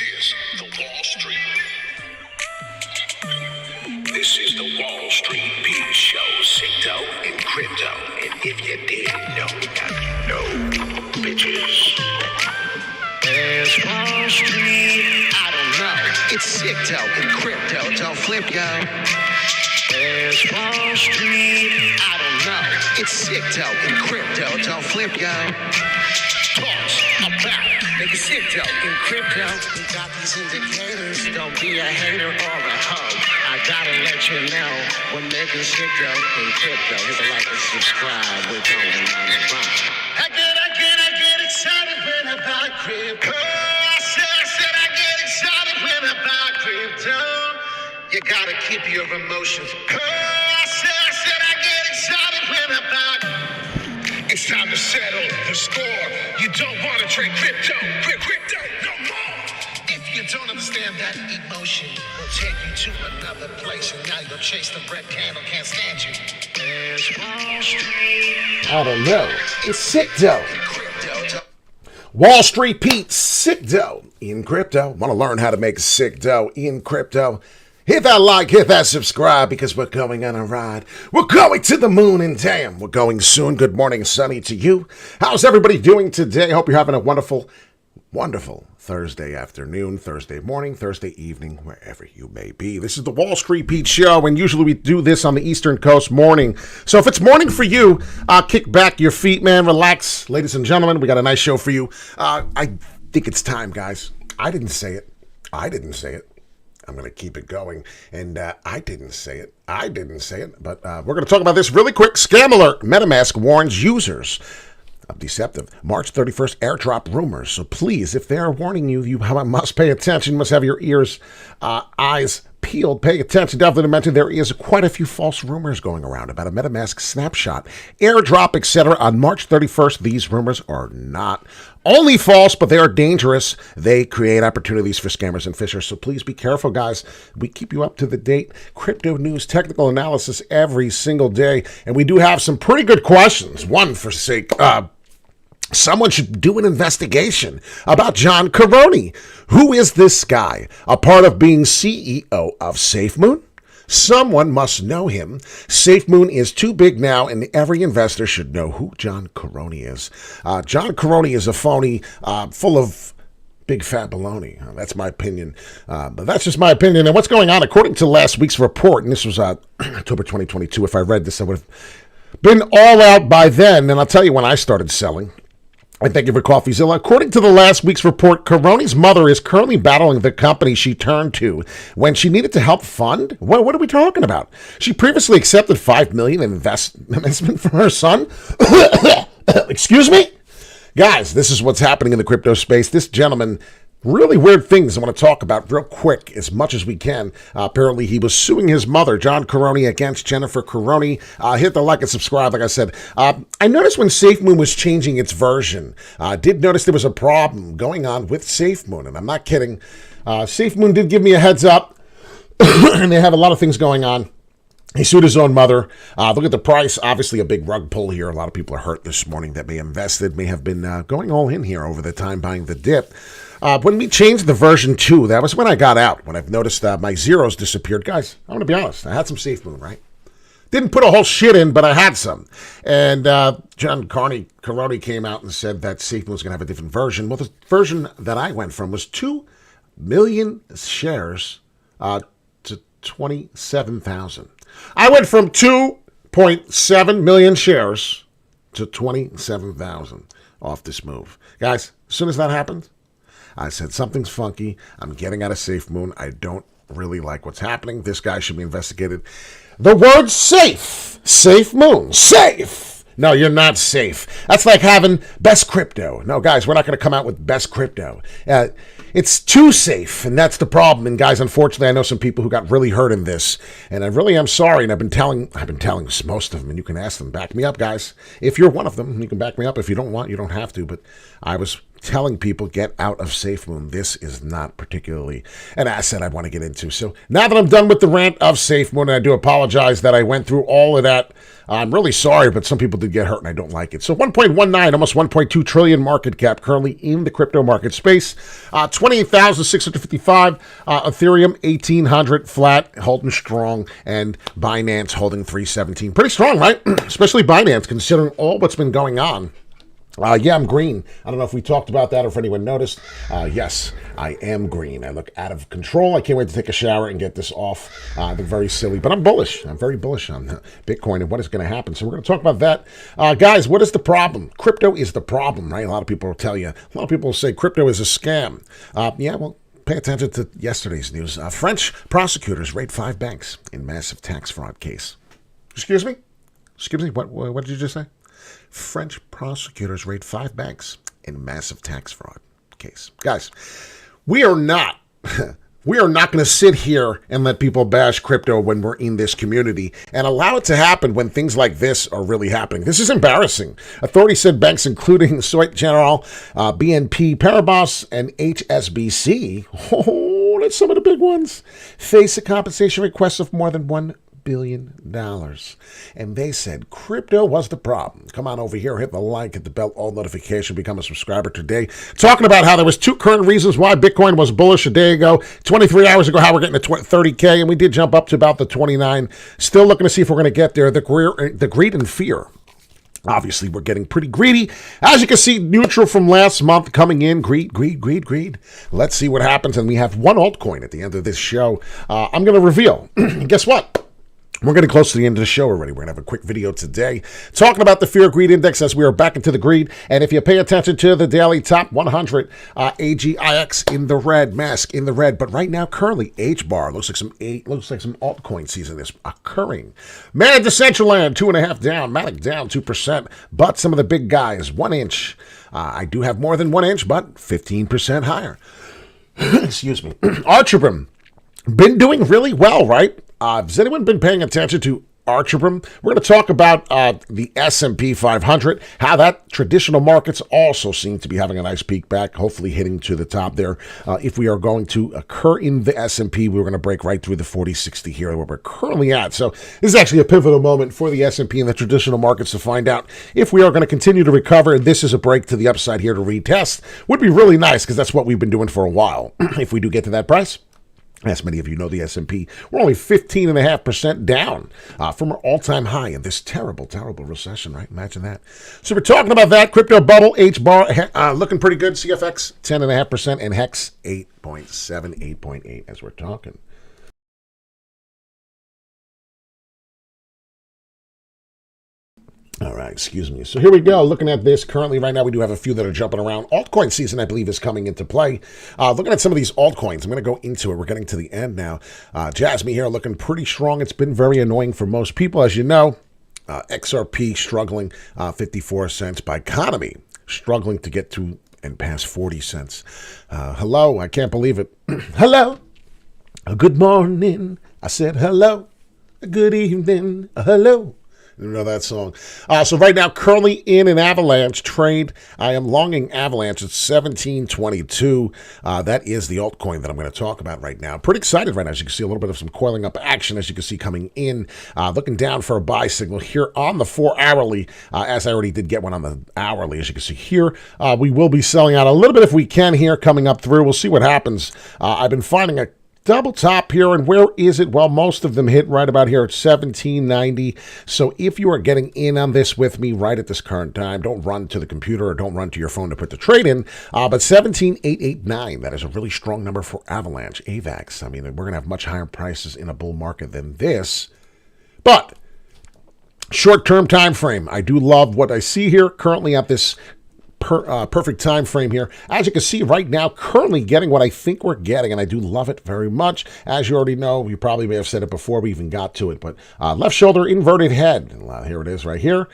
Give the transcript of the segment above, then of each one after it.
This is the Wall Street. This is the Wall Street Beat Show, Crypto and Crypto. And if you didn't know, now you know, bitches. There's Wall Street. I don't know. It's Crypto and Crypto. Don't flip, yo. There's Wall Street. I don't know. It's Crypto and Crypto. Don't flip, yo. Talks about making crypto in crypto. We got these indicators. Don't be a hater or a hoe. I gotta let you know we're making crypto in crypto. Here's a like and subscribe. We're going on the run. I get excited when I buy crypto. I said I get excited when I buy crypto. You gotta keep your emotions. I said I get excited when I buy. It's time to settle the score. You don't want to trade crypto no more. If you don't understand that emotion, will take you to another place, and now you'll chase the red candle. Can't stand you. There's Wall Street. I don't know. It's sick dough. Wall Street Pete, sick dough in crypto. Want to learn how to make sick dough in crypto? Hit that like, hit that subscribe, because we're going on a ride. We're going to the moon, and damn, we're going soon. Good morning, sunny to you. How's everybody doing today? Hope you're having a wonderful, wonderful Thursday afternoon, Thursday morning, Thursday evening, wherever you may be. This is the Wall Street Pete Show, and usually we do this on the Eastern Coast morning. So if it's morning for you, kick back your feet, man. Relax. Ladies and gentlemen, we got a nice show for you. I think it's time, guys. I didn't say it. I'm going to keep it going. And I didn't say it. But we're going to talk about this really quick. Scam alert. MetaMask warns users of deceptive March 31st airdrop rumors. So please, if they're warning you, you must pay attention. You must have your ears, eyes peeled. Pay attention. Definitely to mention there is quite a few false rumors going around about a MetaMask snapshot, airdrop, etc. on March 31st. These rumors are not only false, but they are dangerous. They create opportunities for scammers and phishers. So please be careful, guys. We keep you up to the date crypto news, technical analysis every single day. And we do have some pretty good questions. One for sake, someone should do an investigation about John Caroni. Who is this guy? A part of being CEO of SafeMoon? Someone must know him. SafeMoon is too big now, and every investor should know who John Caroni is. John Caroni is a phony full of big fat baloney. That's my opinion. But that's just my opinion. And what's going on? According to last week's report, and this was October 2022, if I read this, I would have been all out by then. And I'll tell you when I started selling. And thank you for CoffeeZilla. According to the last week's report, Caroni's mother is currently battling the company she turned to when she needed to help fund. What are we talking about? She previously accepted $5 million in investment from her son. Excuse me? Guys, this is what's happening in the crypto space. This gentleman, really weird things I want to talk about real quick as much as we can. Apparently, he was suing his mother, John Caroni, against Jennifer Caroni. Hit the like and subscribe, like I said. I noticed when SafeMoon was changing its version, I did notice there was a problem going on with SafeMoon, and I'm not kidding. SafeMoon did give me a heads up, and they have a lot of things going on. He sued his own mother. Look at the price. Obviously, a big rug pull here. A lot of people are hurt this morning that may have invested, may have been going all in here over the time buying the dip. When we changed the version 2, that was when I got out, when I've noticed my zeros disappeared. Guys, I'm going to be honest. I had some SafeMoon, right? Didn't put a whole shit in, but I had some. And John Caroni came out and said that SafeMoon was going to have a different version. Well, the version that I went from was 2 million shares to 27,000. I went from 2.7 million shares to 27,000 off this move. Guys, as soon as that happened, I said, something's funky. I'm getting out of SafeMoon. I don't really like what's happening. This guy should be investigated. The word safe. SafeMoon. Safe. No, you're not safe. That's like having best crypto. No, guys, we're not going to come out with best crypto. It's too safe, and that's the problem. And guys, unfortunately, I know some people who got really hurt in this, and I really am sorry. And I've been telling most of them, and you can ask them, back me up, guys. If you're one of them, you can back me up. If you don't want, you don't have to. But I was telling people get out of SafeMoon. This is not particularly an asset I want to get into. So now that I'm done with the rant of SafeMoon, and I do apologize that I went through all of that. I'm really sorry, but some people did get hurt and I don't like it. So 1.19, almost 1.2 trillion market cap currently in the crypto market space. 28,655. Ethereum 1,800 flat, holding strong, and Binance holding 317. Pretty strong, right? Especially Binance, considering all what's been going on. Yeah, I'm green. I don't know if we talked about that or if anyone noticed. Yes, I am green. I look out of control. I can't wait to take a shower and get this off. I look very silly, but I'm bullish. I'm very bullish on Bitcoin and what is going to happen. So we're going to talk about that. Guys, what is the problem? Crypto is the problem, right? A lot of people will tell you. A lot of people will say crypto is a scam. Yeah, well, pay attention to yesterday's news. French prosecutors raid 5 banks in massive tax fraud case. Excuse me? Excuse me? What did you just say? French prosecutors raid 5 banks in massive tax fraud case. Guys, we are not going to sit here and let people bash crypto when we're in this community and allow it to happen when things like this are really happening. This is embarrassing. Authorities said banks including Societe Generale, BNP Paribas, and HSBC, that's some of the big ones, face a compensation request of more than $1 billion. And they said crypto was the problem. Come on over here, hit the like, hit the bell, all notification, become a subscriber today. Talking about how there was 2 current reasons why Bitcoin was bullish a day ago, 23 hours ago, how we're getting to 30K, and we did jump up to about the 29. Still looking to see if we're going to get there. The greed and fear. Obviously, we're getting pretty greedy. As you can see, neutral from last month coming in. Greed. Let's see what happens. And we have one altcoin at the end of this show. I'm going to reveal. Guess what? We're getting close to the end of the show already. We're going to have a quick video today talking about the Fear Greed Index as we are back into the greed. And if you pay attention to the daily top 100, AGIX in the red, mask in the red. But right now, currently, H-bar looks like some altcoin season is occurring. Man, Decentraland, 2.5 down. Matic down 2%. But some of the big guys, 1 inch. I do have more than 1 inch, but 15% higher. Excuse me. Archibram, been doing really well, right? Has anyone been paying attention to Archibram? We're going to talk about the S&P 500, how that traditional markets also seem to be having a nice peak back, hopefully hitting to the top there. If we are going to occur in the S&P, we're going to break right through the 4060 here where we're currently at. So this is actually a pivotal moment for the S&P and the traditional markets to find out if we are going to continue to recover. This is a break to the upside here to retest. Would be really nice because that's what we've been doing for a while. If we do get to that price. As many of you know, the S&P, we're only 15.5% down from our all-time high in this terrible, terrible recession, right? Imagine that. So we're talking about that. Crypto bubble, H-bar, looking pretty good. CFX, 10.5%, and HEX, 8.7, 8.8 as we're talking. All right, excuse me. So here we go. Looking at this currently right now, we do have a few that are jumping around. Altcoin season, I believe, is coming into play. Looking at some of these altcoins, I'm going to go into it. We're getting to the end now. Jasmine here looking pretty strong. It's been very annoying for most people, as you know. XRP struggling 54 cents. Biconomy struggling to get to and past 40 cents. Hello, I can't believe it. Hello. Good morning. I said hello. Good evening. Hello. You know that song. So right now, currently in an Avalanche trade. I am longing Avalanche at 1722. That is the altcoin that I'm going to talk about right now. Pretty excited right now. As you can see, a little bit of some coiling up action, as you can see, coming in. Looking down for a buy signal here on the 4-hourly, as I already did get one on the hourly. As you can see here, we will be selling out a little bit if we can here coming up through. We'll see what happens. I've been finding a double top here, and where is it? Well, most of them hit right about here at 1790. So if you are getting in on this with me right at this current time, don't run to the computer or don't run to your phone to put the trade in. But 17889, that is a really strong number for Avalanche, Avax. I mean, we're going to have much higher prices in a bull market than this. But short-term time frame, I do love what I see here currently at this perfect time frame here. As you can see right now, currently getting what I think we're getting, and I do love it very much. As you already know, you probably may have said it before we even got to it, but left shoulder inverted head. Here it is right here.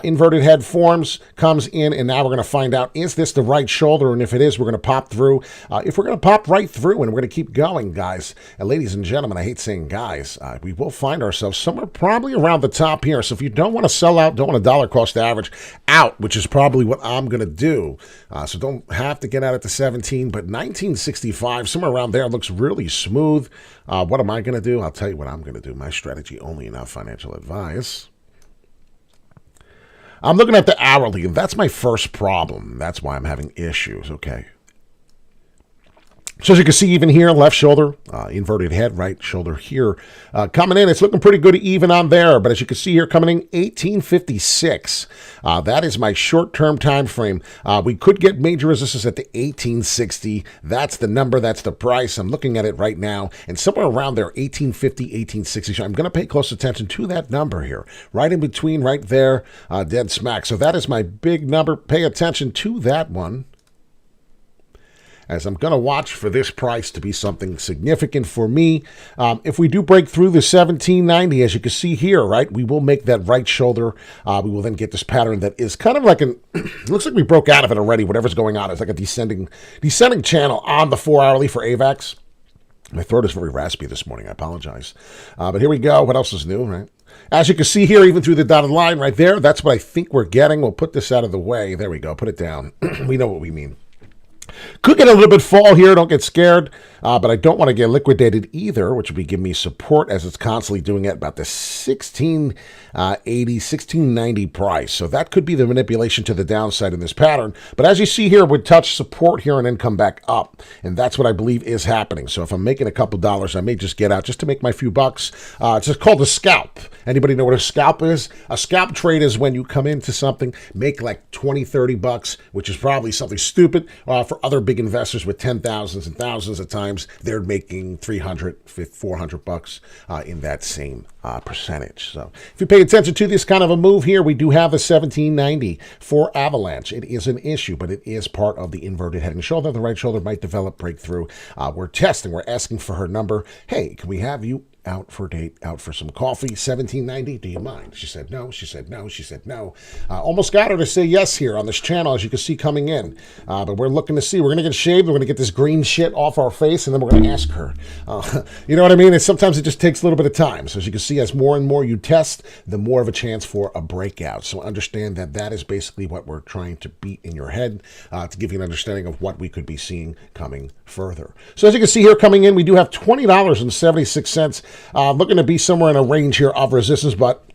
Inverted head forms, comes in, and now we're going to find out, is this the right shoulder? And if it is, we're going to pop through. If we're going to pop right through and we're going to keep going, guys, and ladies and gentlemen, I hate saying guys, we will find ourselves somewhere probably around the top here. So if you don't want to sell out, don't want a dollar cost average out, which is probably what I'm going to do. So don't have to get out at the 17, but 1965, somewhere around there, looks really smooth. What am I going to do? I'll tell you what I'm going to do. My strategy only, not financial advice. I'm looking at the hourly, and that's my first problem. That's why I'm having issues. Okay. So as you can see, even here, left shoulder, inverted head, right shoulder here. Coming in, it's looking pretty good even on there. But as you can see here, coming in 1856. That is my short-term time frame. We could get major resistance at the 1860. That's the number. That's the price. I'm looking at it right now. And somewhere around there, 1850, 1860. So I'm going to pay close attention to that number here. Right in between, right there, dead smack. So that is my big number. Pay attention to that one, as I'm going to watch for this price to be something significant for me. If we do break through the 1790, as you can see here, right, we will make that right shoulder. We will then get this pattern that is kind of like an, looks like we broke out of it already, whatever's going on. It's like a descending channel on the 4-hourly for Avax. My throat is very raspy this morning. I apologize. But here we go. What else is new, right? As you can see here, even through the dotted line right there, that's what I think we're getting. We'll put this out of the way. There we go. Put it down. We know what we mean. Could get a little bit fall here. Don't get scared. But I don't want to get liquidated either, which would be giving me support as it's constantly doing at about the 1680, 1690 price. So that could be the manipulation to the downside in this pattern. But as you see here, it would touch support here and then come back up. And that's what I believe is happening. So if I'm making a couple dollars, I may just get out just to make my few bucks. It's just called a scalp. Anybody know what a scalp is? A scalp trade is when you come into something, make like 20, 30 bucks, which is probably something stupid. For other big investors with 10,000s and thousands of times, they're making 300, 400 bucks in that same percentage. So if you pay attention to this kind of a move here, we do have a 1790 for Avalanche. It is an issue, but it is part of the inverted head and shoulder. The right shoulder might develop breakthrough. We're testing. We're asking for her number. Hey, can we have you out for a date, out for some coffee? 1790, do you mind? She said no. She said no. She said no. Almost got her to say yes here on this channel, as you can see coming in. But we're looking to see. We're going to get shaved. We're going to get this green shit off our face, and then we're going to ask her. You know what I mean? Sometimes it just takes a little bit of time. So as you can see, as more and more you test, the more of a chance for a breakout. So understand that that is basically what we're trying to beat in your head to give you an understanding of what we could be seeing coming further. So as you can see here coming in, we do have $20.76. Looking to be somewhere in a range here of resistance, but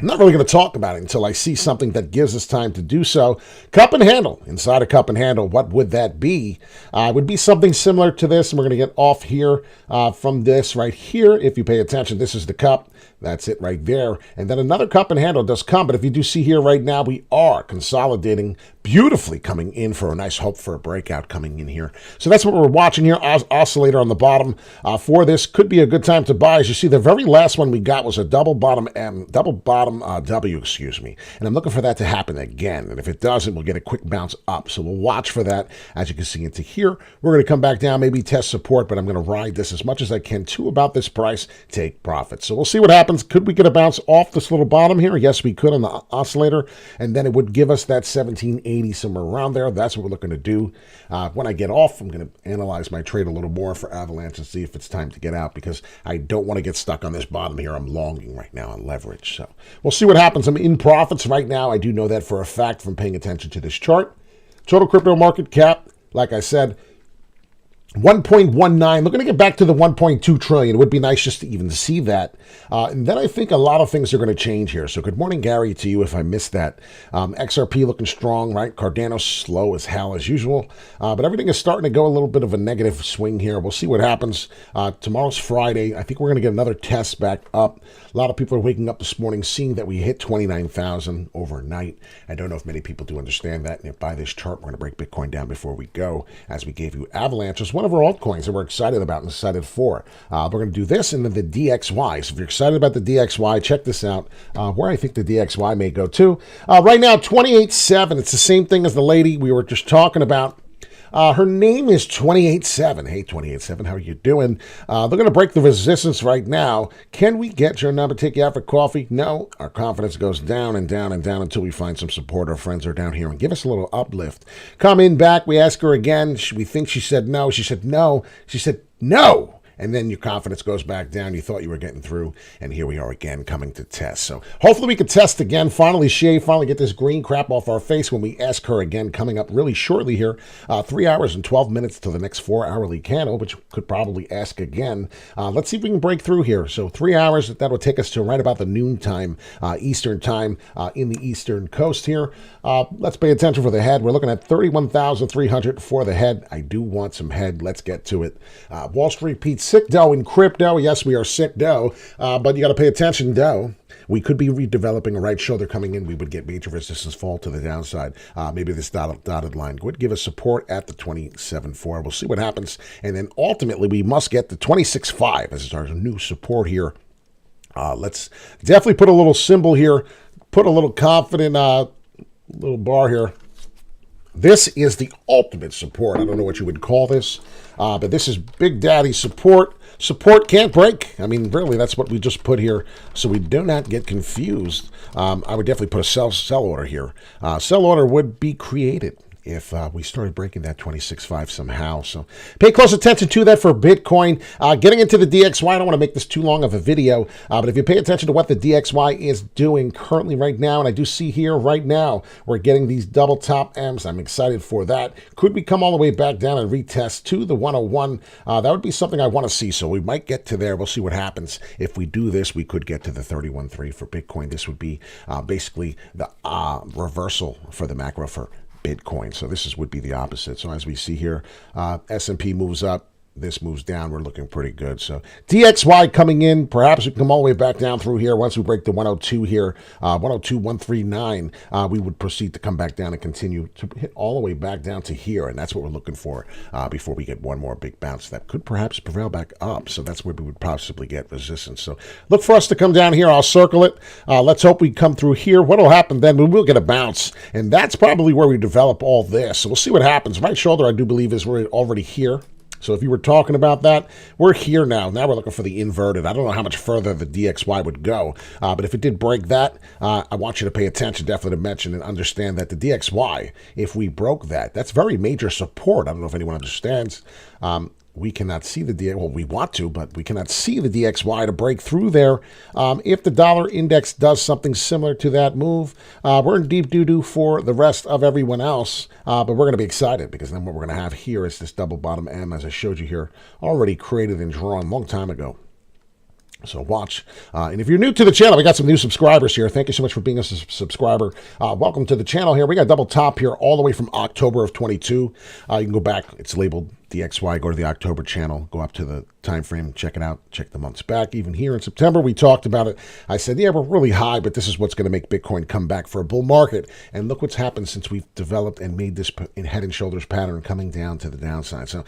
I'm not really going to talk about it until I see something that gives us time to do so. Cup and handle. Inside a cup and handle, what would that be? It would be something similar to this, and we're going to get off here from this right here. If you pay attention, this is the cup. That's it right there. And then another cup and handle does come. But if you do see here right now, we are consolidating beautifully, coming in for a nice hope for a breakout coming in here. So that's what we're watching here. Oscillator on the bottom for this. Could be a good time to buy. As you see, the very last one we got was a double bottom W, excuse me. And I'm looking for that to happen again. And if it doesn't, we'll get a quick bounce up. So we'll watch for that. As you can see into here, we're going to come back down, maybe test support, but I'm going to ride this as much as I can to about this price, take profit. So we'll see what happens. Could we get a bounce off this little bottom here? Yes, we could on the oscillator. And then it would give us that 1780 somewhere around there. That's what we're looking to do. When I get off, I'm going to analyze my trade a little more for Avalanche and see if it's time to get out, because I don't want to get stuck on this bottom here. I'm longing right now on leverage. So we'll see what happens. I'm in profits right now. I do know that for a fact from paying attention to this chart. Total crypto market cap, like I said, 1.19. Looking to get back to the 1.2 trillion. It would be nice just to even see that. And then I think a lot of things are going to change here. So good morning, Gary, to you if I missed that. XRP looking strong, right? Cardano slow as hell as usual. But everything is starting to go a little bit of a negative swing here. We'll see what happens. Tomorrow's Friday. I think we're going to get another test back up. A lot of people are waking up this morning seeing that we hit 29,000 overnight. I don't know if many people do understand that. And if by this chart, we're going to break Bitcoin down before we go, as we gave you Avalanche as one of our altcoins that we're excited about and excited for. We're going to do this and then the DXY. So if you're excited about the DXY, check this out, where I think the DXY may go to. Right now, 28.7. It's the same thing as the lady we were just talking about. Her name is 28.7. Hey, 28.7, how are you doing? They're going to break the resistance right now. Can we get your number, take you out for coffee? No. Our confidence goes down and down and down until we find some support. Our friends are down here and give us a little uplift. Come in back. We ask her again. We think she said no. She said no. She said no. and then your confidence goes back down. You thought you were getting through, and here we are again coming to test. So hopefully we can test again, finally get this green crap off our face when we ask her again, coming up really shortly here. 3 hours and 12 minutes to the next 4-hourly candle, which could probably ask again. Let's see if we can break through here. So 3 hours, that will take us to right about the noon time, Eastern time, in the Eastern Coast here. Let's pay attention for the head. We're looking at 31,300 for the head. I do want some head. Let's get to it. Wall Street Pete, sick dough in crypto. Yes, we are sick dough, but you got to pay attention, dough. We could be redeveloping a right shoulder coming in. We would get major resistance fall to the downside. Maybe this dotted line would give us support at the 27.4. We'll see what happens. And then ultimately, we must get the 26.5 as our new support here. Let's definitely put a little symbol here. Put a little confident little bar here. This is the ultimate support. I don't know what you would call this, but this is Big Daddy support. Support can't break. I mean, really, that's what we just put here, so we do not get confused. I would definitely put a sell order here. Sell order would be created if we started breaking that 26.5 somehow. So pay close attention to that for Bitcoin. Getting into the DXY, I don't want to make this too long of a video, but if you pay attention to what the DXY is doing currently right now, and I do see here right now, we're getting these double top M's. I'm excited for that. Could we come all the way back down and retest to the 101? That would be something I want to see, so we might get to there. We'll see what happens. If we do this, we could get to the 31.3 for Bitcoin. This would be basically the reversal for the macro for Bitcoin. So this would be the opposite. So as we see here, S&P moves up, this moves down. We're looking pretty good. So DXY coming in. Perhaps we can come all the way back down through here. Once we break the 102 here, 102, 139, we would proceed to come back down and continue to hit all the way back down to here. And that's what we're looking for before we get one more big bounce that could perhaps prevail back up. So that's where we would possibly get resistance. So look for us to come down here. I'll circle it. Let's hope we come through here. What will happen then? We will get a bounce. And that's probably where we develop all this. So we'll see what happens. Right shoulder, I do believe, is we're already here. So if you were talking about that, we're here now. Now we're looking for the inverted. I don't know how much further the DXY would go, but if it did break that, I want you to pay attention, definitely to mention and understand that the DXY, if we broke that, that's very major support. I don't know if anyone understands. We cannot see the DXY. Well, we want to, but we cannot see the DXY to break through there. If the dollar index does something similar to that move, we're in deep doo-doo for the rest of everyone else. But we're going to be excited because then what we're going to have here is this double bottom M, as I showed you here, already created and drawn a long time ago. So watch. And if you're new to the channel, we got some new subscribers here. Thank you so much for being a subscriber. Welcome to the channel here. We got double top here all the way from October of 22. You can go back. It's labeled DXY. Go to the October channel. Go up to the time frame. Check it out. Check the months back. Even here in September, we talked about it. I said, yeah, we're really high, but this is what's going to make Bitcoin come back for a bull market. And look what's happened since we've developed and made this head and shoulders pattern coming down to the downside. So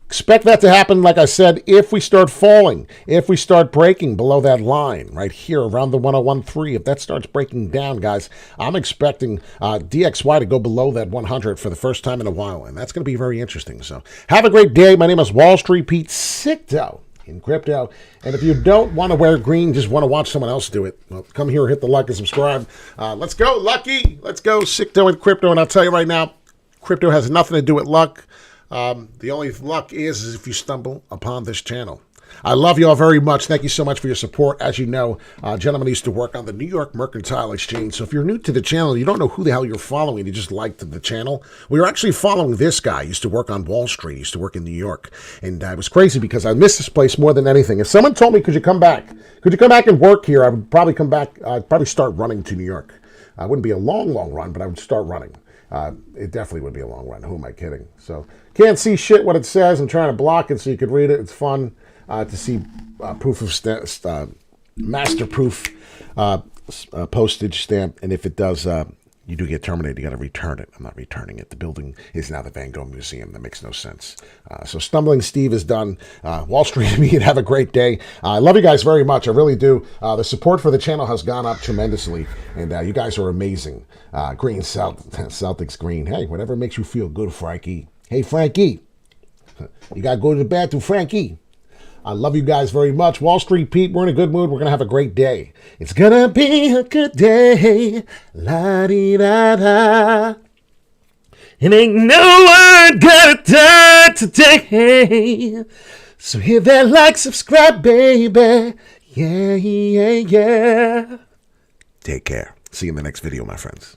expect that to happen, like I said, if we start falling, if we start breaking below that line right here around the 101.3. If that starts breaking down, guys, I'm expecting DXY to go below that 100 for the first time in a while, and that's going to be very interesting. So have a great day. My name is Wall Street Pete, sick dough in crypto. And if you don't want to wear green, just want to watch someone else do it, well, come here, hit the like and subscribe. Let's go, Lucky. Let's go, sick dough in crypto. And I'll tell you right now, crypto has nothing to do with luck. The only luck is if you stumble upon this channel. I love you all very much. Thank you so much for your support. As you know, gentlemen, used to work on the New York Mercantile Exchange. So if you're new to the channel, you don't know who the hell you're following, you just liked the channel. We were actually following this guy. He used to work on Wall Street. He used to work in New York. And it was crazy because I missed this place more than anything. If someone told me, could you come back? Could you come back and work here? I would probably come back. I'd probably start running to New York. It wouldn't be a long, long run, but I would start running. It definitely would be a long run. Who am I kidding? So can't see shit what it says. I'm trying to block it so you could read it. It's fun to see proof of master proof postage stamp. And if it does, you do get terminated. You got to return it. I'm not returning it. The building is now the Van Gogh Museum. That makes no sense. So Stumbling Steve is done. Wall Street Meet. Have a great day. I love you guys very much. I really do. The support for the channel has gone up tremendously, and you guys are amazing. Green Celtics green. Hey, whatever makes you feel good, Frankie. Hey, Frankie. You got to go to the bathroom, Frankie. I love you guys very much. Wall Street Pete, we're in a good mood. We're going to have a great day. It's going to be a good day. La-di-da-da. And ain't no one gonna die today. So hit that like, subscribe, baby. Yeah, yeah, yeah. Take care. See you in the next video, my friends.